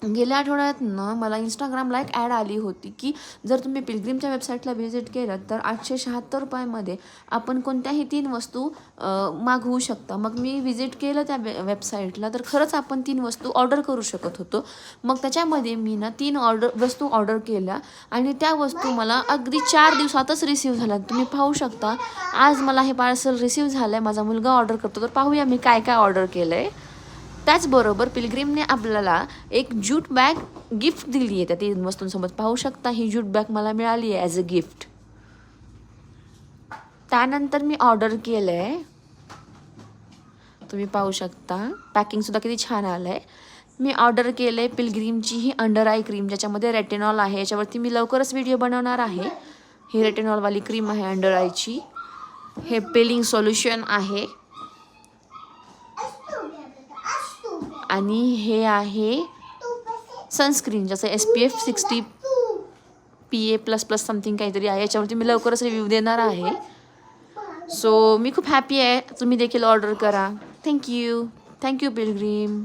गेल्या आठवड्यात ना मला इंस्टाग्रामला एक ॲड आली होती की जर तुम्ही पिलग्रीमच्या वेबसाईटला व्हिजिट केलं तर 876 रुपयामध्ये आपण कोणत्याही 3 वस्तू मागवू शकता. मग मी व्हिजिट केलं त्या वेबसाईटला, तर खरंच आपण 3 वस्तू ऑर्डर करू शकत होतो. मग त्याच्यामध्ये मी ना 3 वस्तू ऑर्डर केल्या आणि त्या वस्तू मला अगदी 4 दिवसातच रिसीव्ह झाल्या. तुम्ही पाहू शकता, आज मला हे पार्सल रिसीव्ह झालं आहे. माझा मुलगा ऑर्डर करतो, तर पाहूया मी काय काय ऑर्डर केलं आहे. त्याचबरोबर पिलग्रीमने आपल्याला एक ज्यूट बॅग गिफ्ट दिली आहे त्या 3 वस्तूंसोबत. पाहू शकता, ही ज्यूट बॅग मला मिळाली आहे ॲज अ गिफ्ट. त्यानंतर मी ऑर्डर केलं आहे, तुम्ही पाहू शकता पॅकिंगसुद्धा किती छान आलं आहे. मी ऑर्डर केलं आहे पिलग्रीमची ही अंडर आय क्रीम, ज्याच्यामध्ये रेटिनॉल आहे. याच्यावरती मी लवकरच व्हिडिओ बनवणार आहे. ही रेटिनॉलवाली क्रीम आहे अंडर आयची. हे पेलिंग सोल्युशन आहे आणि हे आहे सनस्क्रीन, जसं SPF 60 PA++ समथिंग काहीतरी आहे. याच्यावरती मी लवकरच रिव्ह्यू देणार आहे. सो मी खूप हॅपी आहे. तुम्ही देखील ऑर्डर करा. थँक्यू पिलग्रीम.